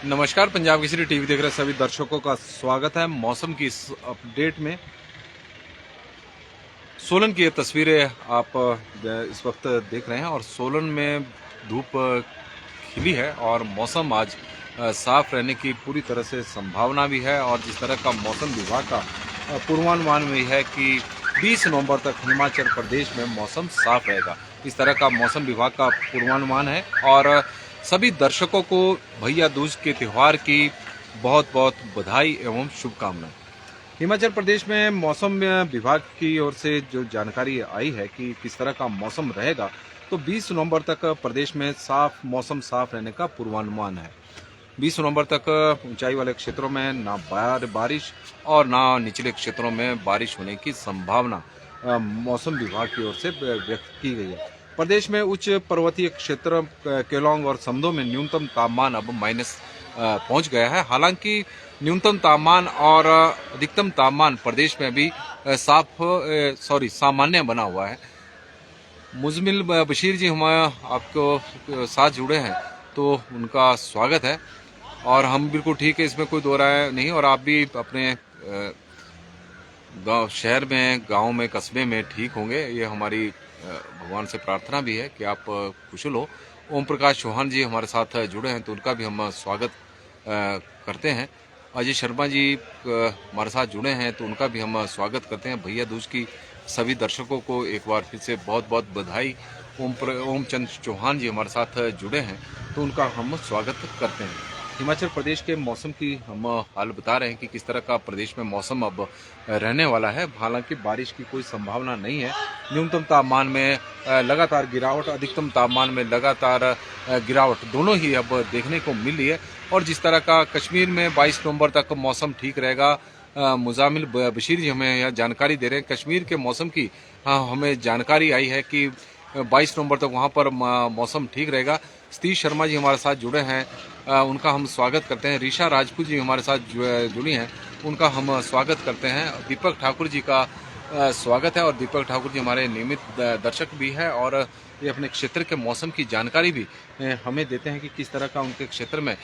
नमस्कार, पंजाब केसरी टीवी देख रहे सभी दर्शकों का स्वागत है। मौसम की इस अपडेट में सोलन की ये तस्वीरें आप इस वक्त देख रहे हैं और सोलन में धूप खिली है और मौसम आज साफ रहने की पूरी तरह से संभावना भी है। और जिस तरह का मौसम विभाग का पूर्वानुमान भी है कि 20 नवंबर तक हिमाचल प्रदेश में मौसम साफ रहेगा, इस तरह का मौसम विभाग का पूर्वानुमान है। और सभी दर्शकों को भैया दूज के त्यौहार की बहुत बहुत बधाई एवं शुभकामनाएं। हिमाचल प्रदेश में मौसम विभाग की ओर से जो जानकारी आई है कि किस तरह का मौसम रहेगा, तो 20 नवंबर तक प्रदेश में मौसम साफ रहने का पूर्वानुमान है। 20 नवंबर तक ऊंचाई वाले क्षेत्रों में ना बारिश और ना निचले क्षेत्रों में बारिश होने की संभावना मौसम विभाग की ओर से व्यक्त की गई है। प्रदेश में उच्च पर्वतीय क्षेत्र केलोंग और समदो में न्यूनतम तापमान अब माइनस पहुंच गया है। हालांकि न्यूनतम तापमान और अधिकतम तापमान प्रदेश में भी सामान्य बना हुआ है। मुजमिल बशीर जी हमारे आपको साथ जुड़े हैं, तो उनका स्वागत है। और हम बिल्कुल ठीक है, इसमें कोई दो राय नहीं। और आप भी अपने गांव शहर में, गांव में, कस्बे में ठीक होंगे, ये हमारी भगवान से प्रार्थना भी है कि आप कुशल हो। ओम प्रकाश चौहान जी हमारे साथ जुड़े हैं, तो उनका भी हम स्वागत करते हैं। अजय शर्मा जी हमारे साथ जुड़े हैं, तो उनका भी हम स्वागत करते हैं। भैया दूज की सभी दर्शकों को एक बार फिर से बहुत बहुत बधाई। ओम चंद चौहान जी हमारे साथ जुड़े हैं, तो उनका हम स्वागत करते हैं। हिमाचल प्रदेश के मौसम की हम हाल बता रहे हैं कि किस तरह का प्रदेश में मौसम अब रहने वाला है। हालांकि बारिश की कोई संभावना नहीं है। न्यूनतम तापमान में लगातार गिरावट, अधिकतम तापमान में लगातार गिरावट दोनों ही अब देखने को मिल रही है। और जिस तरह का कश्मीर में 22 नवंबर तक मौसम ठीक रहेगा, मुजामिल बशीर जी हमें यह जानकारी दे रहे हैं। कश्मीर के मौसम की हमें जानकारी आई है कि 22 नवंबर तक वहां पर मौसम ठीक रहेगा। सतीश शर्मा जी हमारे साथ जुड़े हैं, उनका हम स्वागत करते हैं। ऋषा राजपूत जी हमारे साथ जुड़ी हैं, उनका हम स्वागत करते हैं। दीपक ठाकुर जी का स्वागत है। और दीपक ठाकुर जी हमारे नियमित दर्शक भी हैं और ये अपने क्षेत्र के मौसम की जानकारी भी हमें देते हैं कि किस तरह का उनके क्षेत्र में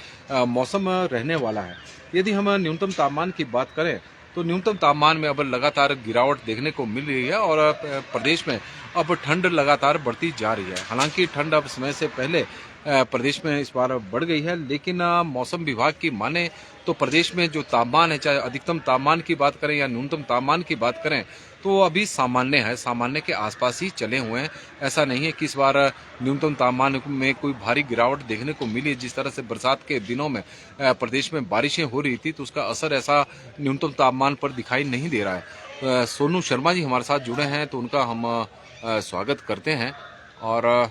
मौसम रहने वाला है। यदि हम न्यूनतम तापमान की बात करें, तो न्यूनतम तापमान में अब लगातार गिरावट देखने को मिल रही है और प्रदेश में अब ठंड लगातार बढ़ती जा रही है। हालांकि ठंड अब समय से पहले प्रदेश में इस बार बढ़ गई है, लेकिन मौसम विभाग की माने तो प्रदेश में जो तापमान है, चाहे अधिकतम तापमान की बात करें या न्यूनतम तापमान की बात करें, तो अभी सामान्य है, सामान्य के आसपास ही चले हुए हैं। ऐसा नहीं है कि इस बार न्यूनतम तापमान में कोई भारी गिरावट देखने को मिली। जिस तरह से बरसात के दिनों में प्रदेश में बारिशें हो रही थी, तो उसका असर ऐसा न्यूनतम तापमान पर दिखाई नहीं दे रहा है। सोनू शर्मा जी हमारे साथ जुड़े हैं, तो उनका हम स्वागत करते हैं। और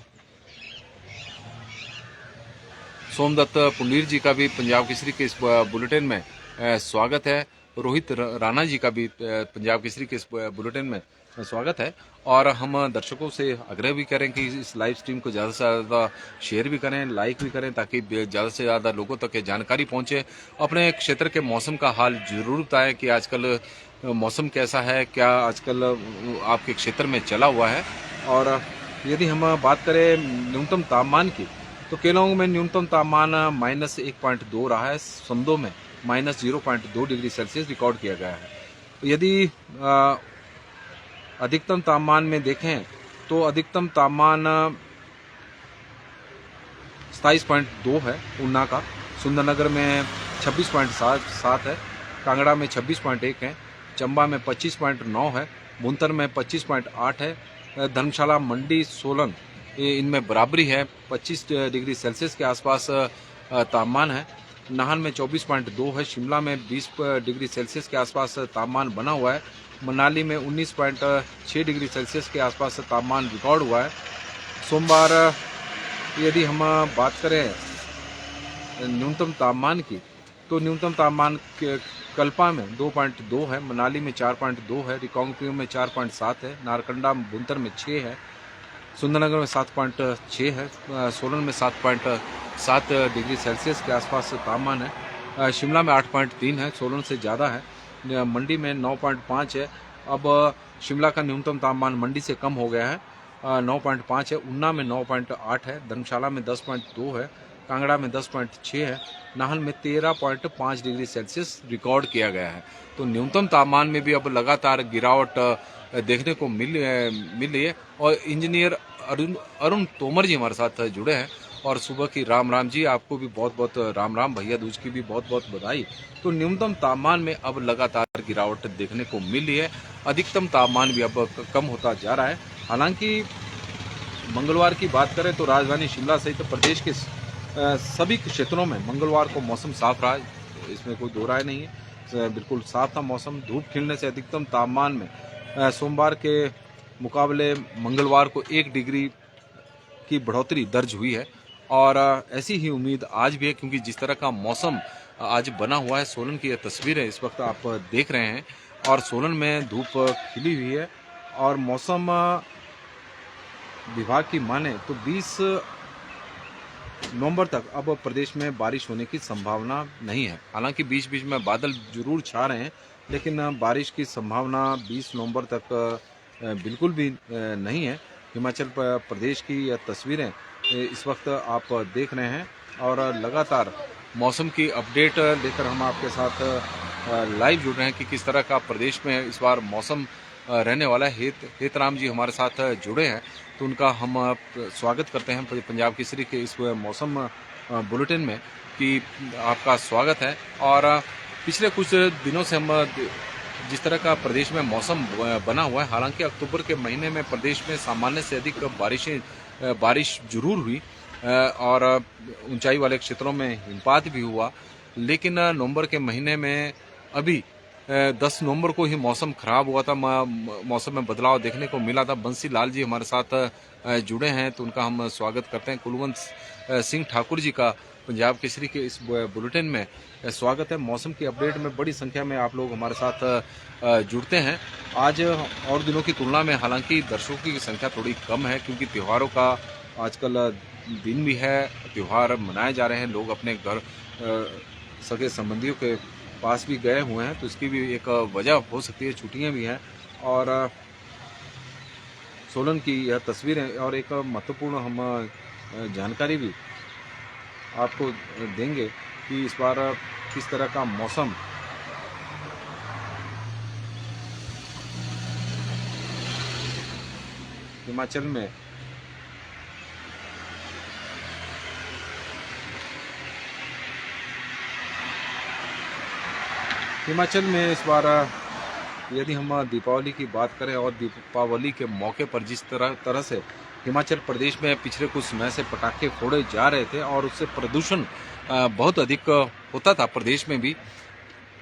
सोमदत्त पुंडीर जी का भी पंजाब केसरी के इस बुलेटिन में स्वागत है। रोहित राणा जी का भी पंजाब केसरी के इस बुलेटिन में स्वागत है। और हम दर्शकों से आग्रह भी करें कि इस लाइव स्ट्रीम को ज़्यादा से ज़्यादा शेयर भी करें, लाइक भी करें, ताकि ज़्यादा से ज़्यादा लोगों तक ये जानकारी पहुंचे। अपने क्षेत्र के मौसम का हाल जरूर बताएं कि आजकल मौसम कैसा है, क्या आजकल आपके क्षेत्र में चला हुआ है। और यदि हम बात करें न्यूनतम तापमान की, तो केलोंग में न्यूनतम तापमान -1.2 रहा है। समदो में -0.2 डिग्री सेल्सियस रिकॉर्ड किया गया है। यदि अधिकतम तापमान में देखें, तो अधिकतम तापमान 27.2 है ऊना का। सुंदरनगर में 26.7 है, कांगड़ा में 26.1 है, चंबा में 25.9 है, भुंतर में 25.8 है, धर्मशाला, मंडी, सोलन इनमें बराबरी है। 25 डिग्री सेल्सियस के आसपास तापमान है। नाहन में 24.2 है, शिमला में 20 डिग्री सेल्सियस के आसपास तापमान बना हुआ है। मनाली में 19.6 डिग्री सेल्सियस के आसपास तापमान रिकॉर्ड हुआ है। सोमवार यदि हम बात करें न्यूनतम तापमान की, तो न्यूनतम तापमान कल्पा में 2.2 है, मनाली में 4.2 है, रिकांगपिओ में 4.7 है, नारकंडा भुंतर में 6 है, सुंदरनगर में 7.6 है, सोलन में 7.7 डिग्री सेल्सियस के आसपास तापमान है। शिमला में 8.3 है, सोलन से ज़्यादा है। मंडी में 9.5 है। अब शिमला का न्यूनतम तापमान मंडी से कम हो गया है, 9.5 है। ऊना में 9.8 है, धर्मशाला में 10.2 है, कांगड़ा में 10.6 है, नाहन में 13.5 डिग्री सेल्सियस रिकॉर्ड किया गया है। तो न्यूनतम तापमान में भी अब लगातार गिरावट देखने को मिल रही है। और इंजीनियर अरुण तोमर जी हमारे साथ जुड़े हैं। और सुबह की राम राम जी, आपको भी बहुत बहुत राम राम, भैया दूज की भी बहुत बहुत बधाई। तो न्यूनतम तापमान में अब लगातार गिरावट देखने को मिल रही है, अधिकतम तापमान भी अब कम होता जा रहा है। हालांकि मंगलवार की बात करें तो राजधानी शिमला सहित प्रदेश के सभी क्षेत्रों में मंगलवार को मौसम साफ रहा, इसमें कोई दो राय नहीं है। बिल्कुल साफ था मौसम। धूप खिलने से अधिकतम तापमान में सोमवार के मुकाबले मंगलवार को 1 डिग्री की बढ़ोतरी दर्ज हुई है। और ऐसी ही उम्मीद आज भी है, क्योंकि जिस तरह का मौसम आज बना हुआ है। सोलन की यह तस्वीरें इस वक्त आप देख रहे हैं और सोलन में धूप खिली हुई है। और मौसम विभाग की माने तो 20 नवंबर तक अब प्रदेश में बारिश होने की संभावना नहीं है। हालांकि बीच बीच में बादल जरूर छा रहे हैं, लेकिन बारिश की संभावना 20 नवंबर तक बिल्कुल भी नहीं है। हिमाचल प्रदेश की यह तस्वीरें इस वक्त आप देख रहे हैं और लगातार मौसम की अपडेट लेकर हम आपके साथ लाइव जुड़ रहे हैं कि किस तरह का प्रदेश में इस बार मौसम रहने वाला है। हेतराम जी हमारे साथ जुड़े हैं, तो उनका हम स्वागत करते हैं पंजाब केसरी के इस मौसम बुलेटिन में कि आपका स्वागत है। और पिछले कुछ दिनों से हम जिस तरह का प्रदेश में मौसम बना हुआ है, हालांकि अक्टूबर के महीने में प्रदेश में सामान्य से अधिक बारिश जरूर हुई और ऊंचाई वाले क्षेत्रों में हिमपात भी हुआ, लेकिन नवंबर के महीने में अभी 10 नवंबर को ही मौसम खराब हुआ था। मौसम में बदलाव देखने को मिला था। बंसी लाल जी हमारे साथ जुड़े हैं, तो उनका हम स्वागत करते हैं। कुलवंत सिंह ठाकुर जी का पंजाब केसरी के इस बुलेटिन में स्वागत है। मौसम की अपडेट में बड़ी संख्या में आप लोग हमारे साथ जुड़ते हैं। आज और दिनों की तुलना में हालांकि दर्शकों की संख्या थोड़ी कम है, क्योंकि त्योहारों का आजकल दिन भी है, त्यौहार मनाए जा रहे हैं, लोग अपने घर सगे संबंधियों के पास भी गए हुए हैं, तो इसकी भी एक वजह हो सकती है, छुट्टियां भी हैं। और सोलन की यह तस्वीरें और एक महत्वपूर्ण हम जानकारी भी आपको देंगे कि इस बार किस तरह का मौसम हिमाचल में इस बार यदि हम दीपावली की बात करें और दीपावली के मौके पर जिस तरह से हिमाचल प्रदेश में पिछले कुछ समय से पटाखे फोड़े जा रहे थे और उससे प्रदूषण बहुत अधिक होता था प्रदेश में भी,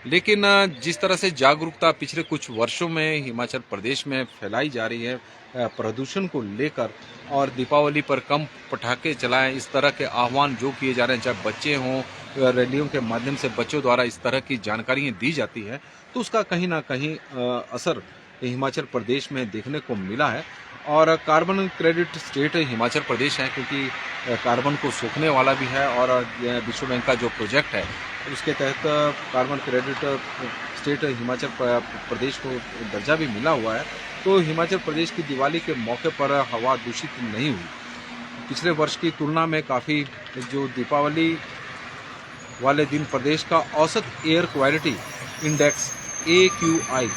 लेकिन जिस तरह से जागरूकता पिछले कुछ वर्षों में हिमाचल प्रदेश में फैलाई जा रही है प्रदूषण को लेकर, और दीपावली पर कम पटाखे चलाएं, इस तरह के आह्वान जो किए जा रहे हैं, चाहे बच्चे हों, रैलियों के माध्यम से बच्चों द्वारा इस तरह की जानकारियां दी जाती है, तो उसका कहीं ना कहीं असर हिमाचल प्रदेश में देखने को मिला है। और carbon credit state Himachal Pradesh है, क्योंकि कार्बन को सोखने वाला भी है और विश्व बैंक का जो प्रोजेक्ट है उसके तहत carbon credit state Himachal Pradesh को दर्जा भी मिला हुआ है। तो हिमाचल प्रदेश की दिवाली के मौके पर हवा दूषित नहीं हुई। पिछले वर्ष की तुलना में काफ़ी जो दीपावली वाले दिन प्रदेश का औसत air quality index AQI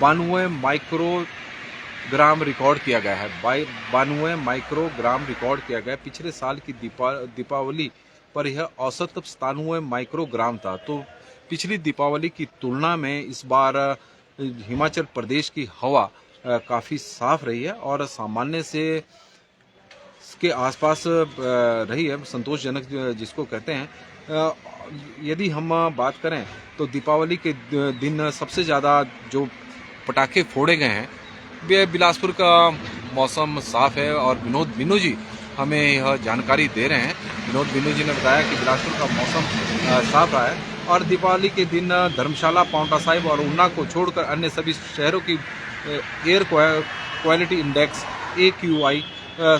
92 microgram record किया गया है। 92 माइक्रोग्राम रिकॉर्ड किया गया। पिछले साल की दीपावली पर यह औसत 97 माइक्रोग्राम था। तो पिछली दीपावली की तुलना में इस बार हिमाचल प्रदेश की हवा काफ़ी साफ रही है और सामान्य से के आसपास रही है, संतोषजनक जिसको कहते हैं। यदि हम बात करें तो दीपावली के दिन सबसे ज़्यादा जो पटाखे फोड़े गए हैं, बिलासपुर का मौसम साफ है और विनोद बिनू जी हमें यह जानकारी दे रहे हैं। विनोद बिनू जी ने बताया कि बिलासपुर का मौसम साफ रहा है और दीपावली के दिन धर्मशाला, पांवटा साहिब और ऊना को छोड़कर अन्य सभी शहरों की air quality index AQI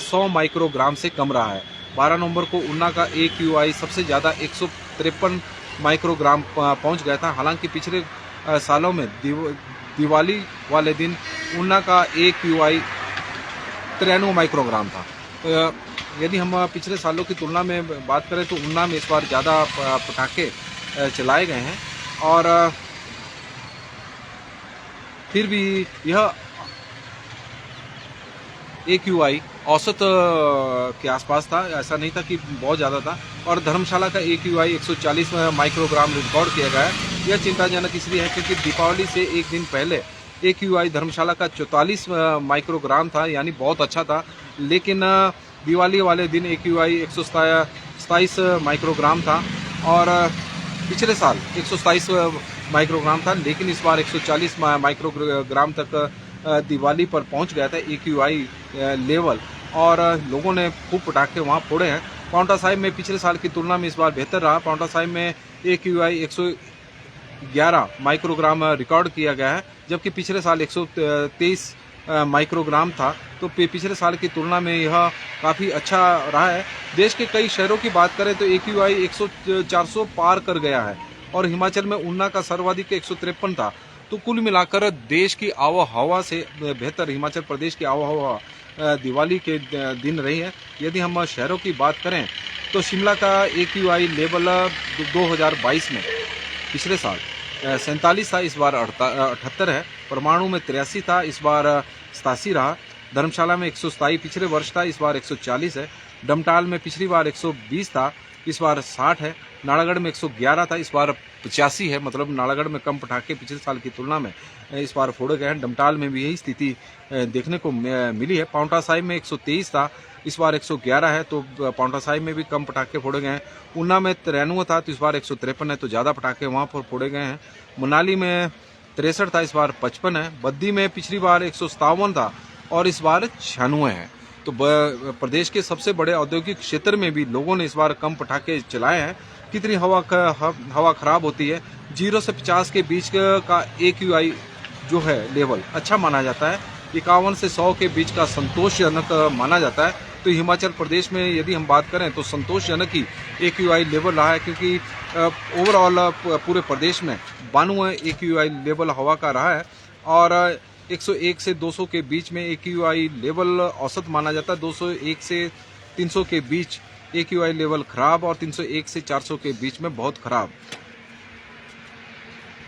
100 microgram से कम रहा है। 12 नवंबर को ऊना का AQI सबसे ज़्यादा 153 माइक्रोग्राम पहुंच गया था। हालांकि पिछले सालों में दिवाली वाले दिन ऊना का AQI 93 माइक्रोग्राम था। यदि हम पिछले सालों की तुलना में बात करें तो ऊना में इस बार ज़्यादा पटाखे चलाए गए हैं और फिर भी यह AQI औसत के आसपास था, ऐसा नहीं था कि बहुत ज़्यादा था। और धर्मशाला का AQI 140 माइक्रोग्राम रिकॉर्ड किया गया है। यह चिंताजनक इसलिए है क्योंकि दीपावली से एक दिन पहले AQI धर्मशाला का 44 माइक्रोग्राम था, यानी बहुत अच्छा था। लेकिन दिवाली वाले दिन AQI 127 माइक्रोग्राम था और पिछले साल 127 माइक्रोग्राम था, लेकिन इस बार 140 माइक्रोग्राम तक दिवाली पर पहुंच गया था AQI लेवल और लोगों ने खूब पटाखे वहां फोड़े हैं। पाउंटा साहिब में पिछले साल की तुलना में इस बार बेहतर रहा। पाउंटा साहिब में AQI 111 माइक्रोग्राम रिकॉर्ड किया गया है, जबकि पिछले साल 123 माइक्रोग्राम था। तो पिछले साल की तुलना में यह काफ़ी अच्छा रहा है। देश के कई शहरों की बात करें तो AQI 400 पार कर गया है और हिमाचल में ऊना का सर्वाधिक 153 था। तो कुल मिलाकर देश की आबोहवा से बेहतर हिमाचल प्रदेश की आबोहवा दिवाली के दिन रही है। यदि हम शहरों की बात करें तो शिमला का AQI लेवल 2022 में पिछले साल 47 था, इस बार 78 है। परमाणु में 83 था, इस बार 87 रहा। धर्मशाला में 127 पिछले वर्ष था, इस बार 140 है। डमटाल में पिछली बार 120 था, इस बार 60 है। नालागढ़ में 111 था, इस बार 85 है। मतलब नालागढ़ में कम पटाखे पिछले साल की तुलना में इस बार फोड़े गए हैं। डमटाल में भी यही स्थिति देखने को मिली है। पाउंटा साहिब में 123 था, इस बार 111 है, तो पाउंटा साहिब में भी कम पटाखे फोड़े गए हैं। ऊना में 93 था, तो इस बार 153 है, तो ज़्यादा पटाखे वहाँ पर फोड़े गए हैं। मनाली में 63 था, इस बार 55 है। बद्दी में पिछली बार 157 था और इस बार 96 है। तो प्रदेश के सबसे बड़े औद्योगिक क्षेत्र में भी लोगों ने इस बार कम पटाखे चलाए हैं। कितनी हवा खराब होती है। 0 से 50 के बीच का AQI जो है लेवल अच्छा माना जाता है। 51 से 100 के बीच का संतोषजनक माना जाता है। तो हिमाचल प्रदेश में यदि हम बात करें तो संतोषजनक ही AQI लेवल रहा है, क्योंकि ओवरऑल पूरे प्रदेश में 92 AQI लेवल हवा का रहा है और 101 से 200 के बीच में AQI लेवल औसत माना जाता है। 201 से 300 के बीच AQI लेवल खराब और 301 से 400 के बीच में बहुत खराब।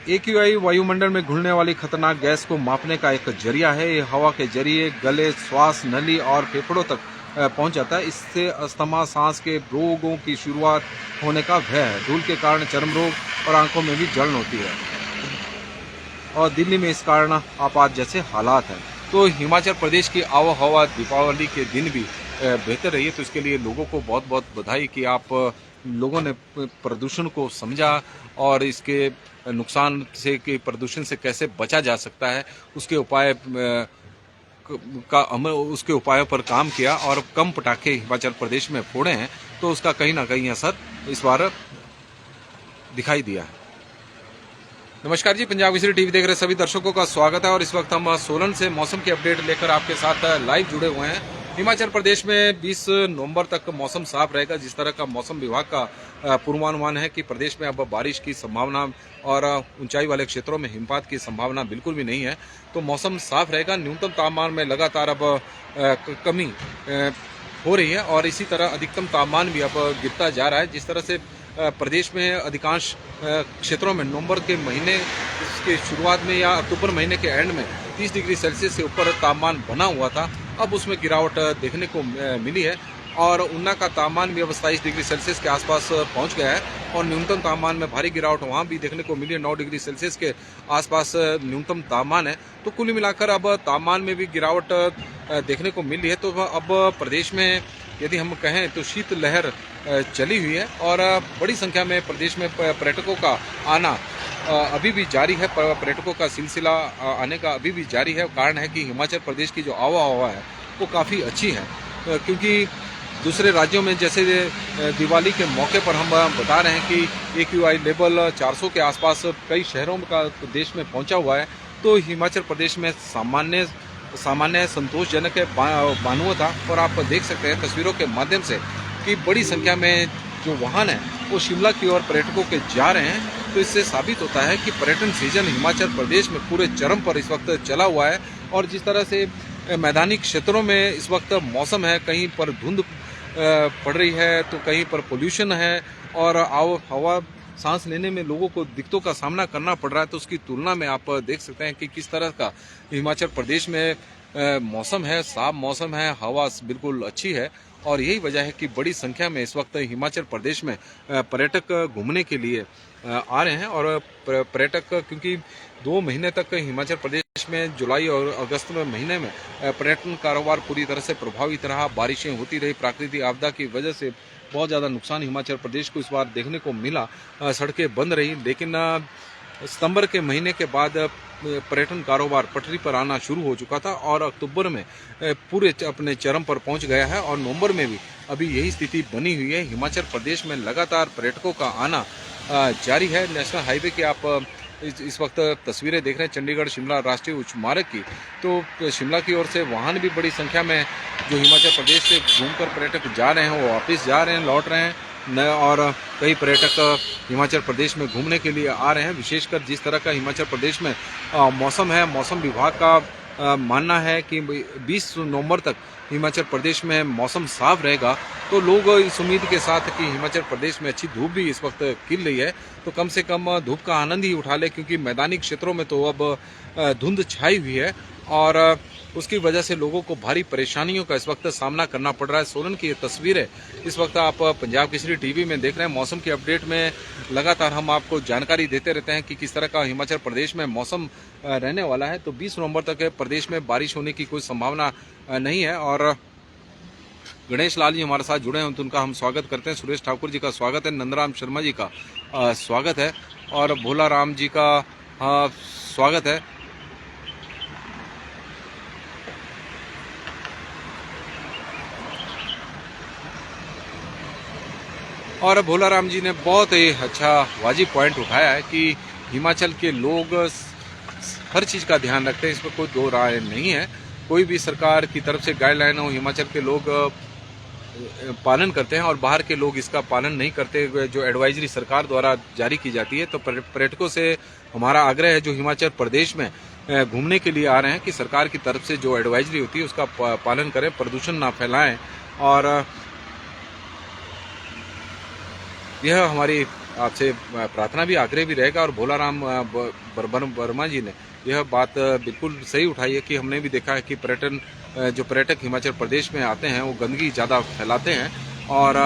AQI वायुमंडल में घुलने वाली खतरनाक गैस को मापने का एक जरिया है। ये हवा के जरिए गले, श्वास नली और फेफड़ों तक पहुंच जाता है। इससे अस्थमा, सांस के रोगों की शुरुआत होने का भय है। धूल के कारण चर्म रोग और आंखों में भी जलन होती है और दिल्ली में इस कारण आपात जैसे हालात हैं। तो हिमाचल प्रदेश की आबोहवा दीपावली के दिन भी बेहतर रही है। तो इसके लिए लोगों को बहुत बहुत बधाई कि आप लोगों ने प्रदूषण को समझा और इसके नुकसान से कि प्रदूषण से कैसे बचा जा सकता है उसके उपायों पर काम किया और कम पटाखे हिमाचल प्रदेश में फोड़े हैं। तो उसका कहीं ना कहीं असर इस बार दिखाई दिया है। नमस्कार जी, पंजाब केसरी टीवी देख रहे सभी दर्शकों का स्वागत है और इस वक्त हम सोलन से मौसम की अपडेट लेकर आपके साथ लाइव जुड़े हुए हैं। हिमाचल प्रदेश में 20 नवंबर तक मौसम साफ रहेगा। जिस तरह का मौसम विभाग का पूर्वानुमान है कि प्रदेश में अब बारिश की संभावना और ऊंचाई वाले क्षेत्रों में हिमपात की संभावना बिल्कुल भी नहीं है। तो मौसम साफ रहेगा। न्यूनतम तापमान में लगातार अब कमी हो रही है और इसी तरह अधिकतम तापमान भी अब गिरता जा रहा है। जिस तरह से प्रदेश में अधिकांश क्षेत्रों में नवंबर के महीने के शुरुआत में या अक्टूबर महीने के एंड में 30 डिग्री सेल्सियस से ऊपर तापमान बना हुआ था, अब उसमें गिरावट देखने को मिली है और ऊना का तापमान भी अब 27 डिग्री सेल्सियस के आसपास पहुंच गया है और न्यूनतम तापमान में भारी गिरावट वहां भी देखने को मिली है। 9 डिग्री सेल्सियस के आसपास न्यूनतम तापमान है। तो कुल मिलाकर अब तापमान में भी गिरावट देखने को मिल रही है। तो अब प्रदेश में यदि हम कहें तो शीत लहर चली हुई है और बड़ी संख्या में प्रदेश में पर्यटकों का आना अभी भी जारी है। पर्यटकों का सिलसिला आने का अभी भी जारी है। कारण है कि हिमाचल प्रदेश की जो आबोहवा है वो काफ़ी अच्छी है, क्योंकि दूसरे राज्यों में जैसे दिवाली के मौके पर हम बता रहे हैं कि AQI लेवल 400 के आसपास कई शहरों का देश में पहुंचा हुआ है, तो हिमाचल प्रदेश में सामान्य संतोषजनक बानुआ था। और आप देख सकते हैं तस्वीरों के माध्यम से कि बड़ी संख्या में जो वाहन है वो शिमला की ओर पर्यटकों के जा रहे हैं। तो इससे साबित होता है कि पर्यटन सीजन हिमाचल प्रदेश में पूरे चरम पर इस वक्त चला हुआ है और जिस तरह से मैदानी क्षेत्रों में इस वक्त मौसम है, कहीं पर धुंध पड़ रही है तो कहीं पर पोल्यूशन है और हवा सांस लेने में लोगों को दिक्कतों का सामना करना पड़ रहा है। तो उसकी तुलना में आप देख सकते हैं कि किस तरह का हिमाचल प्रदेश में मौसम है, साफ मौसम है, हवा बिल्कुल अच्छी है और यही वजह है कि बड़ी संख्या में इस वक्त हिमाचल प्रदेश में पर्यटक घूमने के लिए आ रहे हैं। और पर्यटक क्योंकि 2 महीने तक हिमाचल प्रदेश में जुलाई और अगस्त में महीने में पर्यटन कारोबार पूरी तरह से प्रभावित रहा, बारिशें होती रही, प्राकृतिक आपदा की वजह से बहुत ज़्यादा नुकसान हिमाचल प्रदेश को इस बार देखने को मिला, सड़कें बंद रही। लेकिन सितंबर के महीने के बाद पर्यटन कारोबार पटरी पर आना शुरू हो चुका था और अक्टूबर में पूरे अपने चरम पर पहुंच गया है और नवंबर में भी अभी यही स्थिति बनी हुई है। हिमाचल प्रदेश में लगातार पर्यटकों का आना जारी है। नेशनल हाईवे की आप इस वक्त तस्वीरें देख रहे हैं चंडीगढ़ शिमला राष्ट्रीय उच्च मार्ग की, तो शिमला की ओर से वाहन भी बड़ी संख्या में जो हिमाचल प्रदेश से घूमकर पर्यटक जा रहे हैं वो वापस जा रहे हैं, लौट रहे हैं और कई पर्यटक हिमाचल प्रदेश में घूमने के लिए आ रहे हैं। विशेषकर जिस तरह का हिमाचल प्रदेश में मौसम है, मौसम विभाग का मानना है कि 20 नवंबर तक हिमाचल प्रदेश में मौसम साफ रहेगा। तो लोग इस उम्मीद के साथ कि हिमाचल प्रदेश में अच्छी धूप भी इस वक्त खिल रही है तो कम से कम धूप का आनंद ही उठा ले, क्योंकि मैदानी क्षेत्रों में तो अब धुंध छाई हुई है और उसकी वजह से लोगों को भारी परेशानियों का इस वक्त सामना करना पड़ रहा है। सोलन की ये तस्वीरें इस वक्त आप पंजाब केसरी टीवी में देख रहे हैं। मौसम की अपडेट में लगातार हम आपको जानकारी देते रहते हैं कि किस तरह का हिमाचल प्रदेश में मौसम रहने वाला है। तो 20 नवंबर तक प्रदेश में बारिश होने की कोई संभावना नहीं है। और गणेश लाल जी हमारे साथ जुड़े हैं तो उनका हम स्वागत करते हैं। सुरेश ठाकुर जी का स्वागत है, नंदराम शर्मा जी का स्वागत है और भोला राम जी का स्वागत है। और भोला राम जी ने बहुत ही अच्छा वाजिब पॉइंट उठाया है कि हिमाचल के लोग हर चीज़ का ध्यान रखते हैं, इसमें कोई दो राय नहीं है। कोई भी सरकार की तरफ से गाइडलाइन हो हिमाचल के लोग पालन करते हैं और बाहर के लोग इसका पालन नहीं करते। जो एडवाइजरी सरकार द्वारा जारी की जाती है तो पर्यटकों से हमारा आग्रह है जो हिमाचल प्रदेश में घूमने के लिए आ रहे हैं कि सरकार की तरफ से जो एडवाइजरी होती है उसका पालन करें, प्रदूषण ना फैलाएं। और यह हमारी आपसे प्रार्थना भी आग्रह भी रहेगा। और भोला राम वर्मा जी ने यह बात बिल्कुल सही उठाई है कि हमने भी देखा है कि जो पर्यटक हिमाचल प्रदेश में आते हैं वो गंदगी ज़्यादा फैलाते हैं और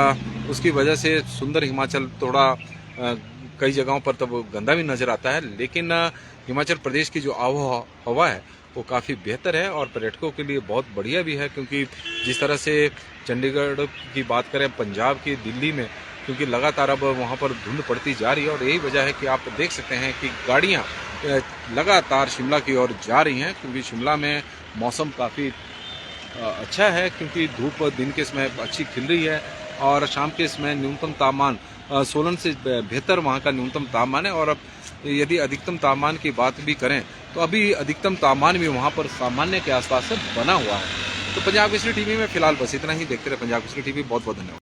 उसकी वजह से सुंदर हिमाचल थोड़ा कई जगहों पर तब गंदा भी नज़र आता है। लेकिन हिमाचल प्रदेश की जो आबोहवा है वो काफ़ी बेहतर है और पर्यटकों के लिए बहुत बढ़िया भी है, क्योंकि जिस तरह से चंडीगढ़ की बात करें, पंजाब की, दिल्ली में क्योंकि लगातार अब वहाँ पर धुंध पड़ती जा रही है और यही वजह है कि आप देख सकते हैं कि गाड़ियाँ लगातार शिमला की ओर जा रही हैं, क्योंकि शिमला में मौसम काफ़ी अच्छा है, क्योंकि धूप दिन के समय अच्छी खिल रही है और शाम के समय न्यूनतम तापमान सोलन से बेहतर वहाँ का न्यूनतम तापमान है। और यदि अधिकतम तापमान की बात भी करें तो अभी अधिकतम तापमान भी वहाँ पर सामान्य के आसपास बना हुआ है। तो पंजाब केसरी टीवी में फिलहाल बस इतना ही। देखते रहे पंजाब केसरी टीवी। बहुत बहुत धन्यवाद।